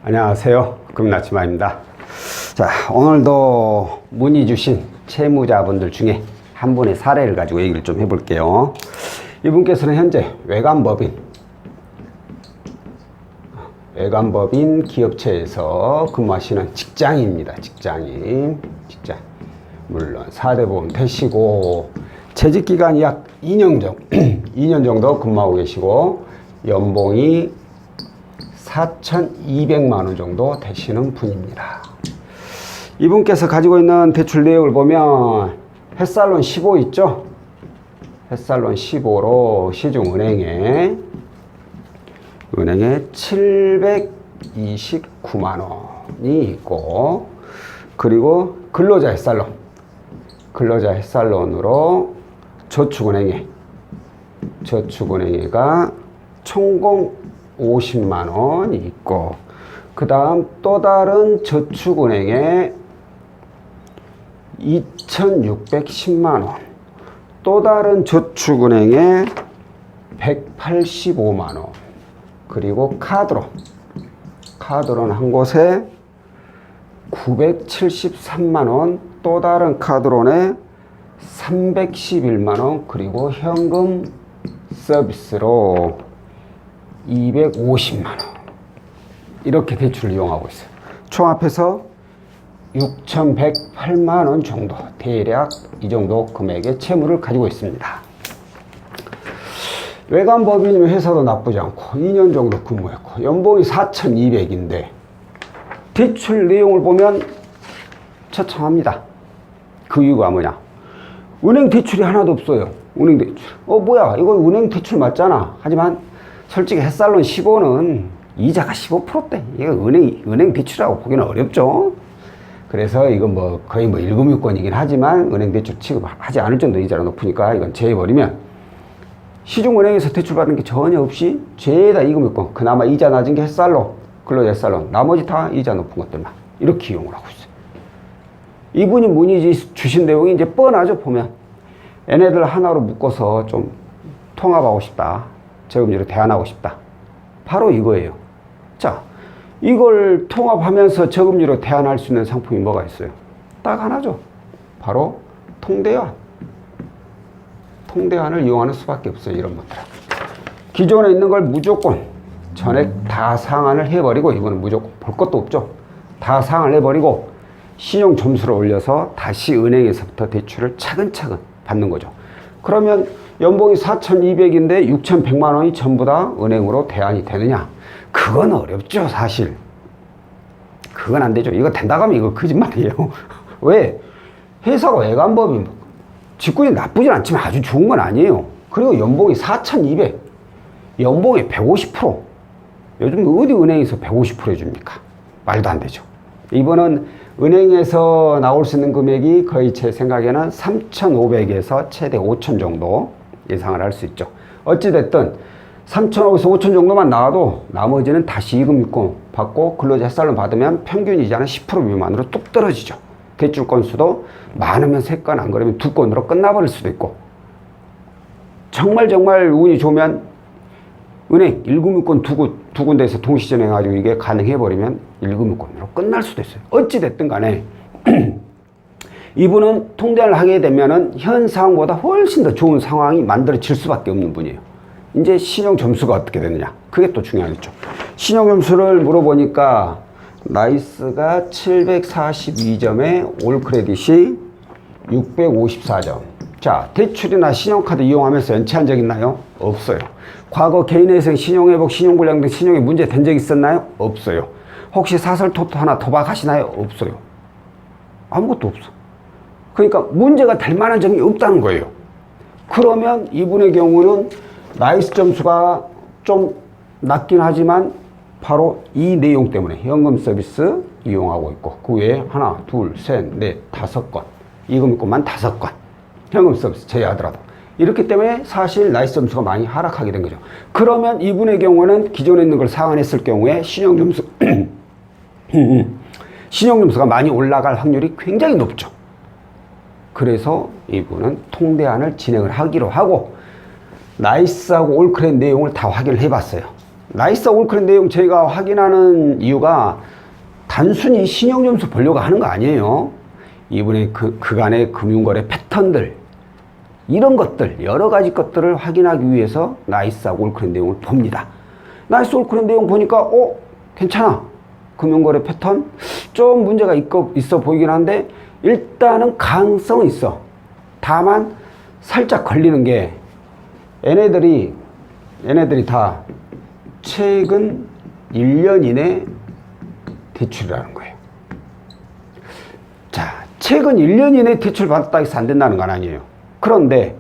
안녕하세요. 금나치마입니다. 자, 오늘도 문의 주신 채무자분들 중에 한 분의 사례를 가지고 얘기를 좀 해볼게요. 이분께서는 현재 외관법인 기업체에서 근무하시는 직장인입니다. 직장. 물론 4대 보험 되시고 재직기간이 약 2년 정도 근무하고 계시고 연봉이 4,200만원 정도 되시는 분입니다. 이분께서 가지고 있는 대출 내역을 보면 햇살론 15 있죠? 햇살론 15로 시중은행에 729만원이 있고, 그리고 근로자 햇살론으로 저축은행에가 총공 50만원이 있고, 그 다음 또 다른 저축은행에 2,610만원, 또 다른 저축은행에 185만원, 그리고 카드론 한 곳에 973만원, 또 다른 카드론에 311만원, 그리고 현금 서비스로 250만원, 이렇게 대출을 이용하고 있어요. 총합해서 6,108만원 정도, 대략 이 정도 금액의 채무를 가지고 있습니다. 외관법인이면 회사도 나쁘지 않고 2년 정도 근무했고 연봉이 4,200인데 대출 내용을 보면 처참합니다. 그 이유가 뭐냐? 은행 대출이 하나도 없어요. 은행 대출. 뭐야, 이거 은행 대출 맞잖아. 하지만 솔직히 햇살론 15는 이자가 15%대. 이거 은행 대출이라고 보기는 어렵죠. 그래서 이건 거의 1금융권이긴 하지만 은행 대출 취급하지 않을 정도 이자가 높으니까 이건 제해버리면 시중은행에서 대출받은 게 전혀 없이 죄다 2금융권, 그나마 이자 낮은 게 햇살론, 근로자 햇살론, 나머지 다 이자 높은 것들만 이렇게 이용을 하고 있어요. 이분이 문의 주신 내용이 이제 뻔하죠. 보면 얘네들 하나로 묶어서 좀 통합하고 싶다, 저금리로 대안하고 싶다, 바로 이거예요. 자, 이걸 통합하면서 저금리로 대안할 수 있는 상품이 뭐가 있어요? 딱 하나죠. 바로 통대안을 이용하는 수밖에 없어요. 이런 것들. 기존에 있는 걸 무조건 전액 다 상환을 해버리고, 이거는 무조건 볼 것도 없죠. 다 상환을 해버리고 신용 점수를 올려서 다시 은행에서부터 대출을 차근차근 받는 거죠. 그러면 연봉이 4,200인데 6,100만 원이 전부 다 은행으로 대안이 되느냐? 그건 어렵죠, 사실. 그건 안 되죠. 이거 된다고 하면 이거 거짓말이에요. 왜? 회사가 외관법인 직군이 나쁘진 않지만 아주 좋은 건 아니에요. 그리고 연봉이 4,200, 연봉의 150%. 요즘 어디 은행에서 150% 해줍니까? 말도 안 되죠. 이번은 은행에서 나올 수 있는 금액이 거의 제 생각에는 3,500에서 최대 5,000 정도 예상을 할 수 있죠. 어찌됐든 3,500에서 5,000 정도만 나와도 나머지는 다시 이금융권 받고 근로자 햇살론 받으면 평균 이자는 10% 미만으로 뚝 떨어지죠. 대출 건수도 많으면 3건, 안 그러면 2건으로 끝나버릴 수도 있고, 정말 운이 좋으면 은행 1금융권 두 군데에서 동시전행해가지고 이게 가능해버리면 1금융권으로 끝날 수도 있어요. 어찌됐든 간에 이분은 통대안을 하게 되면은 현 상황보다 훨씬 더 좋은 상황이 만들어질 수밖에 없는 분이에요. 이제 신용 점수가 어떻게 되느냐, 그게 또 중요하겠죠. 신용 점수를 물어보니까 나이스가 742점에 올 크레딧이 654점. 자, 대출이나 신용카드 이용하면서 연체한 적 있나요? 없어요. 과거 개인회생, 신용회복, 신용불량 등 신용에 문제 된 적 있었나요? 없어요. 혹시 사설토토 하나 도박하시나요? 없어요. 아무것도 없어. 그러니까 문제가 될 만한 점이 없다는 거예요. 그러면 이분의 경우는 나이스 점수가 좀 낮긴 하지만 바로 이 내용 때문에 현금 서비스 이용하고 있고, 그 외에 하나, 둘, 셋, 넷, 5건, 이금융권만 5건 현금 서비스 제외하더라도, 이렇기 때문에 사실 나이스 점수가 많이 하락하게 된 거죠. 그러면 이분의 경우는 기존에 있는 걸 상환했을 경우에 신용점수가 많이 올라갈 확률이 굉장히 높죠. 그래서 이분은 통대안을 진행을 하기로 하고 나이스하고 올크레딧 내용을 다 확인을 해봤어요. 나이스 올크redit 내용 저희가 확인하는 이유가 단순히 신용점수 보려고 하는 거 아니에요. 이분의 그간의 금융거래 패턴들, 이런 것들, 여러 가지 것들을 확인하기 위해서 나이스하고 올크redit 내용을 봅니다. 나이스 올크redit 내용 보니까 괜찮아. 금융거래 패턴 좀 문제가 있어 보이긴 한데 일단은 가능성은 있어. 다만 살짝 걸리는 게 얘네들이 다 최근 1년 이내 대출이라는 거예요. 자, 최근 1년 이내 대출 받았다 해서 안 된다는 건 아니에요. 그런데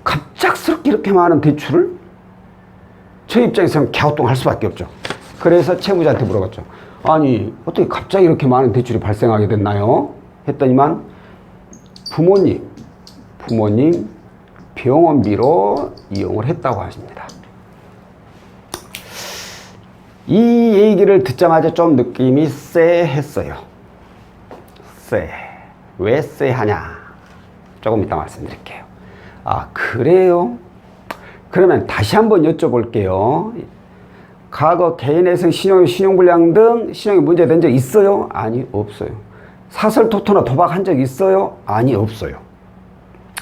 갑작스럽게 이렇게 많은 대출을 저 입장에서는 갸우뚱할 수밖에 없죠. 그래서 채무자한테 물어봤죠. 아니, 어떻게 갑자기 이렇게 많은 대출이 발생하게 됐나요? 했더니만 부모님 병원비로 이용을 했다고 하십니다. 이 얘기를 듣자마자 좀 느낌이 쎄했어요. 왜 쎄하냐? 조금 이따 말씀드릴게요. 아, 그래요? 그러면 다시 한번 여쭤볼게요. 과거 개인회생, 신용불량 등 신용에 문제된 적 있어요? 아니, 없어요. 사설토토나 도박한 적 있어요? 아니, 없어요.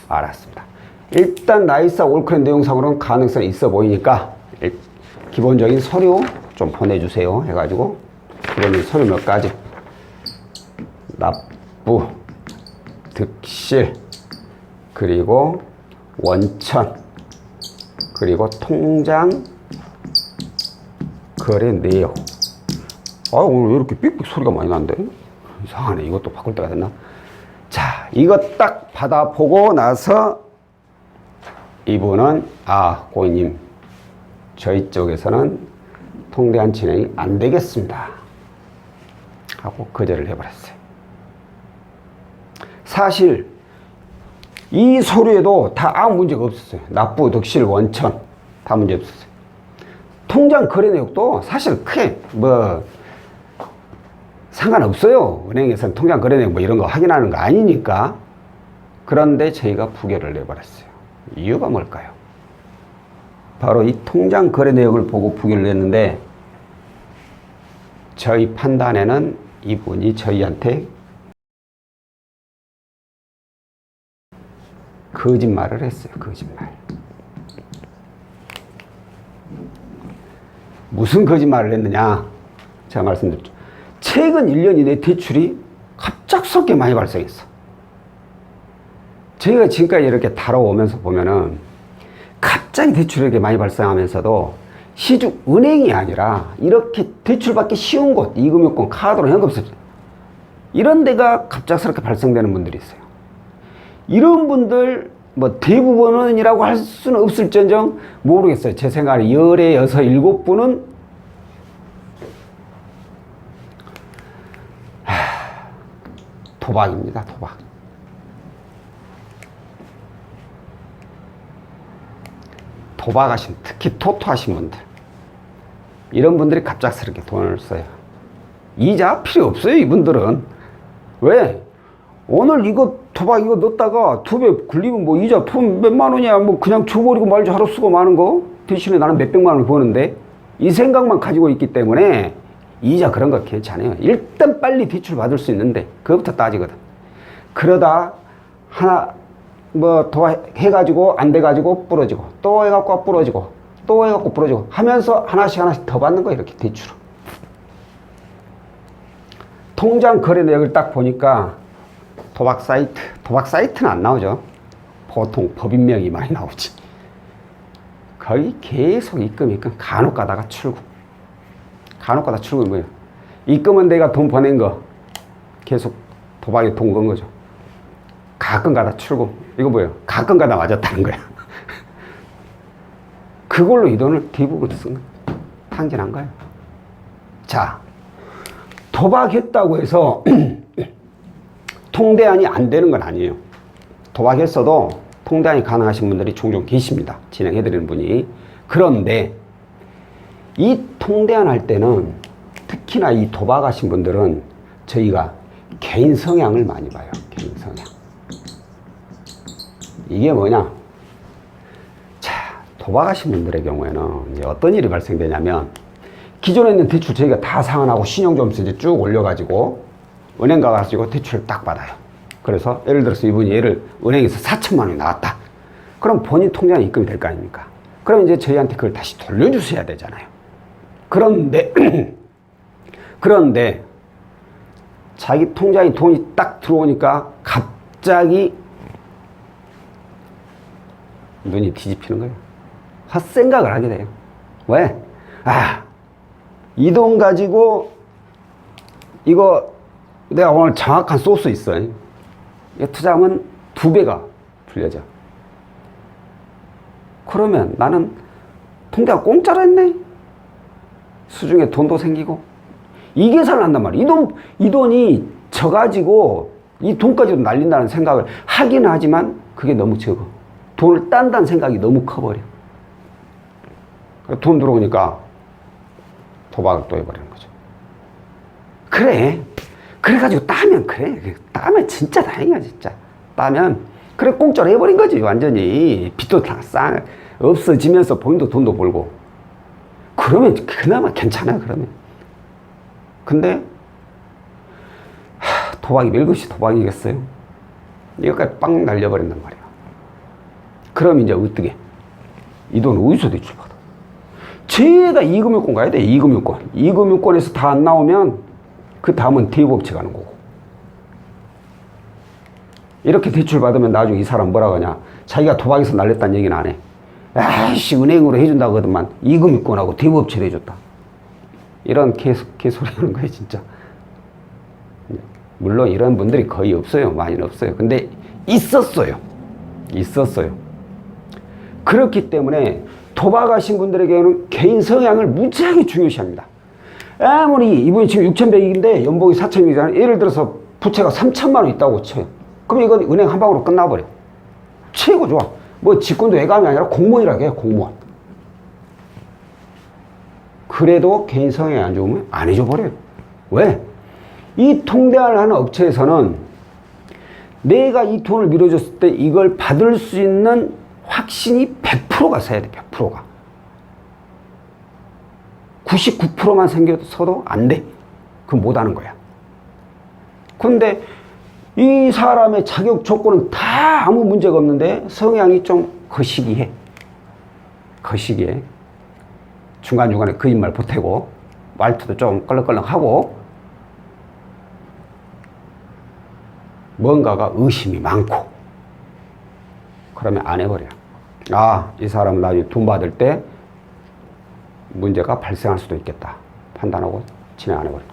알았습니다. 일단 나이스 올크redit 내용상으로는 가능성이 있어 보이니까 기본적인 서류 좀 보내주세요 해가지고 기본적인 서류 몇 가지, 납부, 득실, 그리고 원천, 그리고 통장 거래 내역. 오늘 왜 이렇게 삑삑 소리가 많이 나는데? 이상하네. 이것도 바꿀 때가 됐나? 자, 이거 딱 받아보고 나서 이분은 고객님 저희 쪽에서는 통대한 진행이 안 되겠습니다 하고 거절을 해버렸어요. 사실 이 서류에도 다 아무 문제가 없었어요. 납부, 득실, 원천 다 문제 없었어요. 통장 거래 내역도 사실 크게 상관없어요. 은행에서는 통장 거래 내역 이런 거 확인하는 거 아니니까. 그런데 저희가 부결을 내버렸어요. 이유가 뭘까요? 바로 이 통장 거래 내역을 보고 부결을 했는데 저희 판단에는 이분이 저희한테 거짓말을 했어요. 거짓말. 무슨 거짓말을 했느냐? 제가 말씀드렸죠. 최근 1년 이내 대출이 갑작스럽게 많이 발생했어. 저희가 지금까지 이렇게 다뤄오면서 보면은 갑자기 대출이 이렇게 많이 발생하면서도 시중 은행이 아니라 이렇게 대출받기 쉬운 곳, 이금융권, 카드로 현금수집 이런 데가 갑작스럽게 발생되는 분들이 있어요. 이런 분들 대부분은이라고 할 수는 없을지언정 모르겠어요. 제 생각에 열에 6, 7분은 도박입니다. 도박. 도박하신, 특히 토토하신 분들, 이런 분들이 갑작스럽게 돈을 써요. 이자 필요 없어요. 이분들은. 왜? 오늘 이거 도박 이거 넣었다가 2배 굴리면 이자 돈 몇만 원이야 그냥 줘버리고 말지 하루 쓰고 마는 거 대신에 나는 몇백만 원을 버는데, 이 생각만 가지고 있기 때문에 이자 그런 거 괜찮아요. 일단 빨리 대출 받을 수 있는데 그것부터 따지거든. 그러다 하나 도박 해가지고 안 돼가지고 부러지고 또 해갖고 부러지고 또 해갖고 부러지고 하면서 하나씩 더 받는 거야. 이렇게 대출을. 통장 거래 내역을 딱 보니까 도박 사이트는 안 나오죠. 보통 법인명이 많이 나오지. 거의 계속 입금 간혹 가다가 출금. 간혹 가다 출금이 뭐예요? 입금은 내가 돈 보낸 거 계속 도박에 돈 건 거죠. 가끔 가다 출금. 이거 뭐예요? 가끔 가다 맞았다는 거야. 그걸로 이 돈을 대부분 쓴 거예요. 탕진한 거예요. 자, 도박했다고 해서 통대안이 안 되는 건 아니에요. 도박했어도 통대안이 가능하신 분들이 종종 계십니다. 진행해드리는 분이. 그런데 이 통대안 할 때는 특히나 이 도박하신 분들은 저희가 개인 성향을 많이 봐요. 개인 성향. 이게 뭐냐? 자, 도박하신 분들의 경우에는 이제 어떤 일이 발생되냐면, 기존에 있는 대출 저희가 다 상환하고 신용점수 이제 쭉 올려가지고 은행 가가지고 대출을 딱 받아요. 그래서 예를 들어서 이분이 은행에서 4천만 원이 나왔다. 그럼 본인 통장에 입금이 될 거 아닙니까? 그럼 이제 저희한테 그걸 다시 돌려주셔야 되잖아요. 그런데 자기 통장에 돈이 딱 들어오니까 갑자기 눈이 뒤집히는 거예요. 헛생각을 하게 돼요. 왜? 이 돈 가지고 이거 내가 오늘 정확한 소스 있어. 이거 투자하면 2배가 불려져. 그러면 나는 통장가 공짜로 했네. 수중에 돈도 생기고. 이 계산을 한단 말이야. 이 돈이 져가지고 이 돈까지도 날린다는 생각을 하긴 하지만 그게 너무 적어. 돈을 딴다는 생각이 너무 커버려. 돈 들어오니까 도박을 또 해버리는 거죠. 그래가지고 따면 진짜 다행이야, 진짜. 따면, 공짜로 해버린 거지, 완전히. 빚도 다 없어지면서 본인도 돈도 벌고. 그러면 그나마 괜찮아요, 그러면. 근데, 도박이 밀것이 도박이겠어요? 이거까지 빵 날려버린단 말이야. 그럼 이제 어떻게? 이 돈 어디서 대출받아? 제가 이금융권 가야 돼, 이금융권. 이금융권에서 다 안 나오면 그 다음은 대부업체 가는 거고. 이렇게 대출 받으면 나중에 이 사람 뭐라고 하냐? 자기가 도박에서 날렸다는 얘기는 안 해. 아이씨, 은행으로 해준다고 하더만 이금융권하고 대부업체로 해줬다. 이런 개소리 하는 거예요, 진짜. 물론 이런 분들이 거의 없어요. 많이는 없어요. 근데 있었어요. 그렇기 때문에 도박하신 분들에게는 개인 성향을 무지하게 중요시합니다. 아무리 이분이 지금 6,100억인데 연봉이 4,000억이잖아요. 예를 들어서 부채가 3천만 원 있다고 쳐요. 그럼 이건 은행 한 방으로 끝나버려. 최고 좋아. 뭐 직권도 애감이 아니라 공무원이라고 해요, 공무원. 그래도 개인 성향이 안 좋으면 안 해줘버려요. 왜? 이 통대화를 하는 업체에서는 내가 이 돈을 밀어줬을 때 이걸 받을 수 있는 확신이 100%가 서야 돼, 100%가. 99%만 생겨서도 안 돼. 그건 못 하는 거야. 근데 이 사람의 자격 조건은 다 아무 문제가 없는데 성향이 좀 거시기해. 중간중간에 거짓말 보태고 말투도 좀 껄렁껄렁하고 뭔가가 의심이 많고 그러면 안 해버려요. 이 사람은 나중에 돈 받을 때 문제가 발생할 수도 있겠다 판단하고 진행 안 해버려요.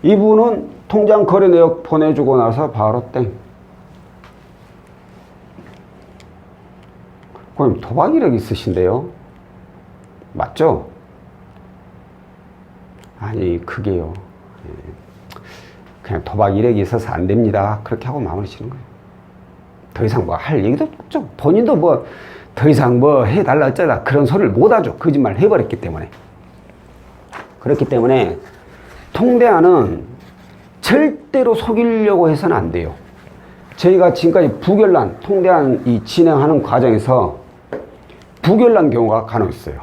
이분은 통장 거래 내역 보내주고 나서 바로 땡. 그럼 도박 이력 있으신데요? 맞죠? 아니 그게요. 그냥 도박 이력이 있어서 안 됩니다. 그렇게 하고 마무리 치는 거예요. 더 이상 뭐 할 얘기도 없죠. 본인도 뭐 더 이상 뭐 해달라 어쩌다 그런 소리를 못 하죠. 거짓말 해버렸기 때문에. 그렇기 때문에 통대화는 절대로 속이려고 해서는 안 돼요. 저희가 지금까지 부결란, 통대화 이 진행하는 과정에서 부결난 경우가 간혹 있어요.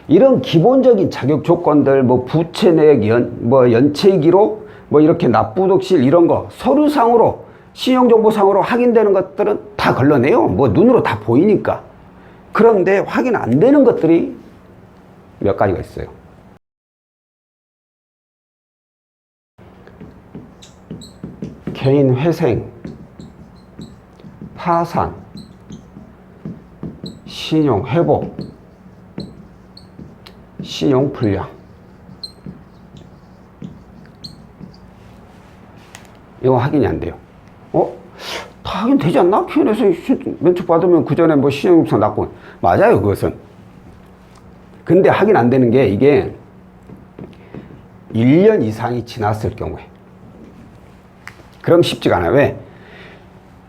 이런 기본적인 자격 조건들, 뭐 부채 내역, 연체 기록, 뭐 이렇게 납부독실 이런 거 서류상으로 신용정보상으로 확인되는 것들은 다 걸러내요. 뭐 눈으로 다 보이니까. 그런데 확인 안 되는 것들이 몇 가지가 있어요. 개인 회생, 파산, 신용 회복, 신용 불량. 이거 확인이 안 돼요. 다 확인되지 않나? Q&A에서 면책 받으면 그 전에 뭐 신용증 납부. 맞아요, 그것은. 근데 확인 안 되는 게 이게 1년 이상이 지났을 경우에. 그럼 쉽지가 않아요. 왜?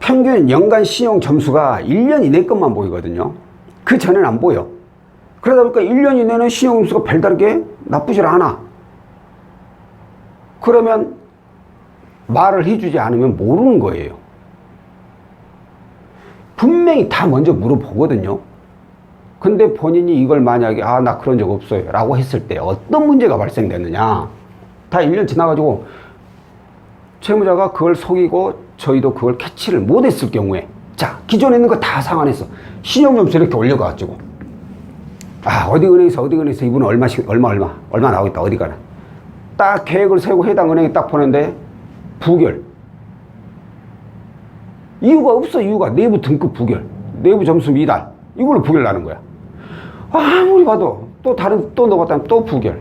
평균 연간 신용 점수가 1년 이내 것만 보이거든요. 그 전에는 안 보여. 그러다 보니까 1년 이내는 신용 점수가 별다르게 나쁘질 않아. 그러면 말을 해주지 않으면 모르는 거예요. 분명히 다 먼저 물어보거든요. 근데 본인이 이걸 만약에 나 그런 적 없어요 라고 했을 때 어떤 문제가 발생됐느냐. 다 1년 지나가지고 채무자가 그걸 속이고 저희도 그걸 캐치를 못했을 경우에, 자, 기존에 있는 거 다 상환했어. 신용점수 이렇게 올려가지고, 어디 은행에서 이분은 얼마 나오겠다, 어디 가나. 딱 계획을 세우고 해당 은행에 딱 보는데 부결. 이유가 없어. 이유가 내부 등급 부결, 내부 점수 미달, 이걸로 부결 나는 거야. 아무리 봐도 또 넣었다면 또 부결.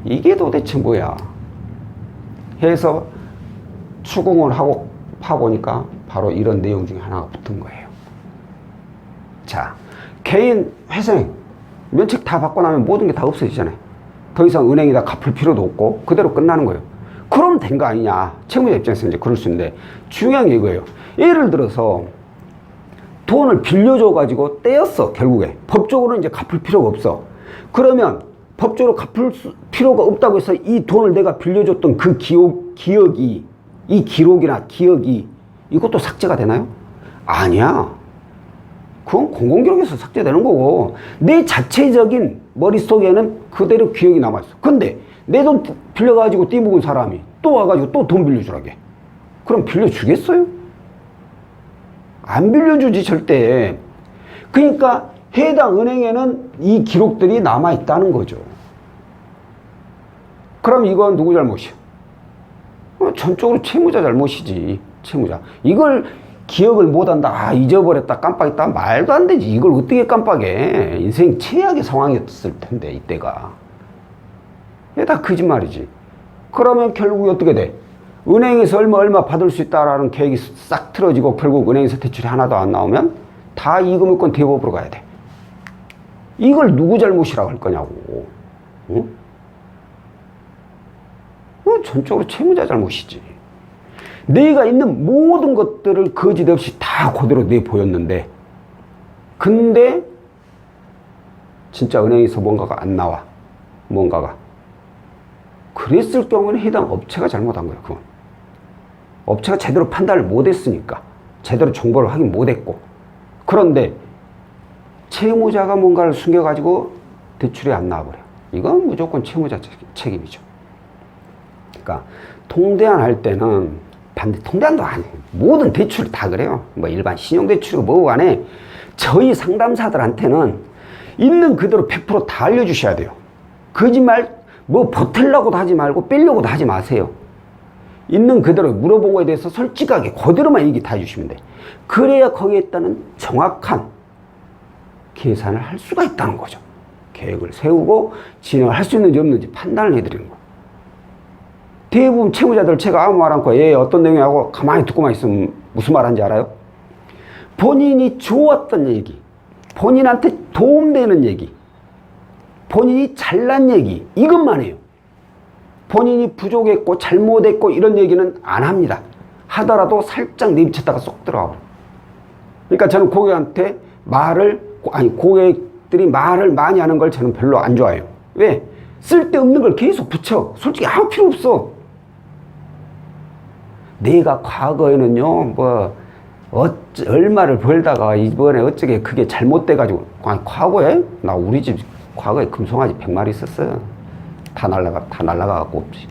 이게 도대체 뭐야 해서 추궁을 하고 파보니까 바로 이런 내용 중에 하나가 붙은 거예요. 자, 개인 회생 면책 다 받고 나면 모든 게 다 없어지잖아요. 더 이상 은행에다 갚을 필요도 없고 그대로 끝나는 거예요. 그럼 된 거 아니냐. 채무자 입장에서 이제 그럴 수 있는데, 중요한 게 이거예요. 예를 들어서 돈을 빌려줘-가지고 떼었어, 결국에. 법적으로는 이제 갚을 필요가 없어. 그러면 법적으로 갚을 필요가 없다고 해서 이 돈을 내가 빌려줬던 그 기억이, 이 기록이나 기억이 이것도 삭제가 되나요? 아니야. 그건 공공기록에서 삭제되는 거고, 내 자체적인 머릿속에는 그대로 기억이 남아있어. 근데 내 돈 빌려가지고 띠묵은 사람이 또 와가지고 또 돈 빌려주라게. 그럼 빌려주겠어요? 안 빌려주지, 절대. 그러니까 해당 은행에는 이 기록들이 남아있다는 거죠. 그럼 이건 누구 잘못이야? 전적으로 채무자 잘못이지. 채무자. 이걸 기억을 못한다, 잊어버렸다, 깜빡했다, 말도 안 되지. 이걸 어떻게 깜빡해. 인생 최악의 상황이었을 텐데, 이때가. 이게 다 거짓말이지. 그러면 결국에 어떻게 돼? 은행에서 얼마 받을 수 있다라는 계획이 싹 틀어지고 결국 은행에서 대출이 하나도 안 나오면 다 이금융권 대법으로 가야 돼. 이걸 누구 잘못이라고 할 거냐고. 응? 전적으로 채무자 잘못이지. 내가 있는 모든 것들을 거짓 없이 다 그대로 내보였는데, 근데 진짜 은행에서 뭔가가 안 나와. 뭔가가. 그랬을 경우는 해당 업체가 잘못한 거야, 그건. 업체가 제대로 판단을 못했으니까. 제대로 정보를 확인 못했고. 그런데 채무자가 뭔가를 숨겨가지고 대출이 안 나와버려. 이건 무조건 채무자 책임이죠. 그러니까 통대안 할 때는 통대안도 아니에요. 모든 대출 다 그래요. 뭐 일반 신용대출이고 뭐고 간에 저희 상담사들한테는 있는 그대로 100% 다 알려주셔야 돼요. 거짓말 뭐 보태려고도 하지 말고 빼려고도 하지 마세요. 있는 그대로 물어본 거에 대해서 솔직하게 그대로만 얘기 다 해주시면 돼. 그래야 거기에 따른 정확한 계산을 할 수가 있다는 거죠. 계획을 세우고 진행을 할 수 있는지 없는지 판단을 해드리는 거. 대부분 채무자들 제가 아무 말 않고 어떤 내용이라고 가만히 듣고만 있으면 무슨 말 하는지 알아요? 본인이 좋았던 얘기, 본인한테 도움되는 얘기, 본인이 잘난 얘기, 이것만 해요. 본인이 부족했고 잘못했고 이런 얘기는 안 합니다. 하더라도 살짝 내비쳤다가 쏙 들어가고. 그러니까 저는 고객한테 고객들이 말을 많이 하는 걸 저는 별로 안 좋아해요. 왜? 쓸데없는 걸 계속 붙여. 솔직히 아무 필요 없어. 내가 과거에는요, 얼마를 벌다가 이번에 어쩌게 그게 잘못돼가지고, 과거에? 나 우리 집 과거에 금송아지 100마리 있었어요. 다 날라가갖고 없지.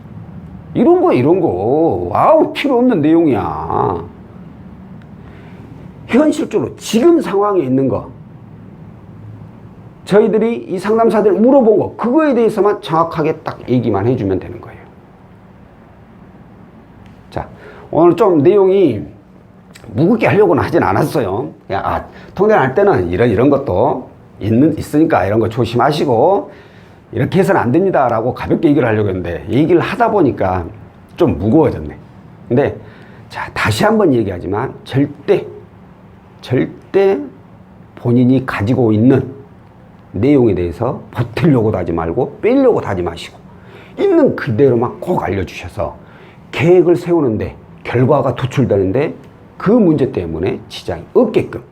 이런 거. 아우, 필요 없는 내용이야. 현실적으로 지금 상황에 있는 거, 저희들이 이 상담사들 물어본 거, 그거에 대해서만 정확하게 딱 얘기만 해주면 되는 거예요. 자, 오늘 좀 내용이 무겁게 하려고는 하진 않았어요. 그냥, 통대안 할 때는 이런 것도 있으니까 이런 거 조심하시고, 이렇게 해서는 안 됩니다 라고 가볍게 얘기를 하려고 했는데, 얘기를 하다 보니까 좀 무거워졌네. 근데, 자, 다시 한번 얘기하지만, 절대 본인이 가지고 있는 내용에 대해서 버틸려고도 하지 말고 빼려고도 하지 마시고 있는 그대로만 꼭 알려주셔서 계획을 세우는데 결과가 도출되는데 그 문제 때문에 지장이 없게끔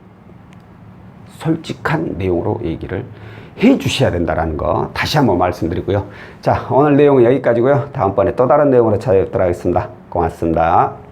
솔직한 내용으로 얘기를 해 주셔야 된다는 거 다시 한번 말씀드리고요. 자, 오늘 내용은 여기까지고요. 다음번에 또 다른 내용으로 찾아뵙도록 하겠습니다. 고맙습니다.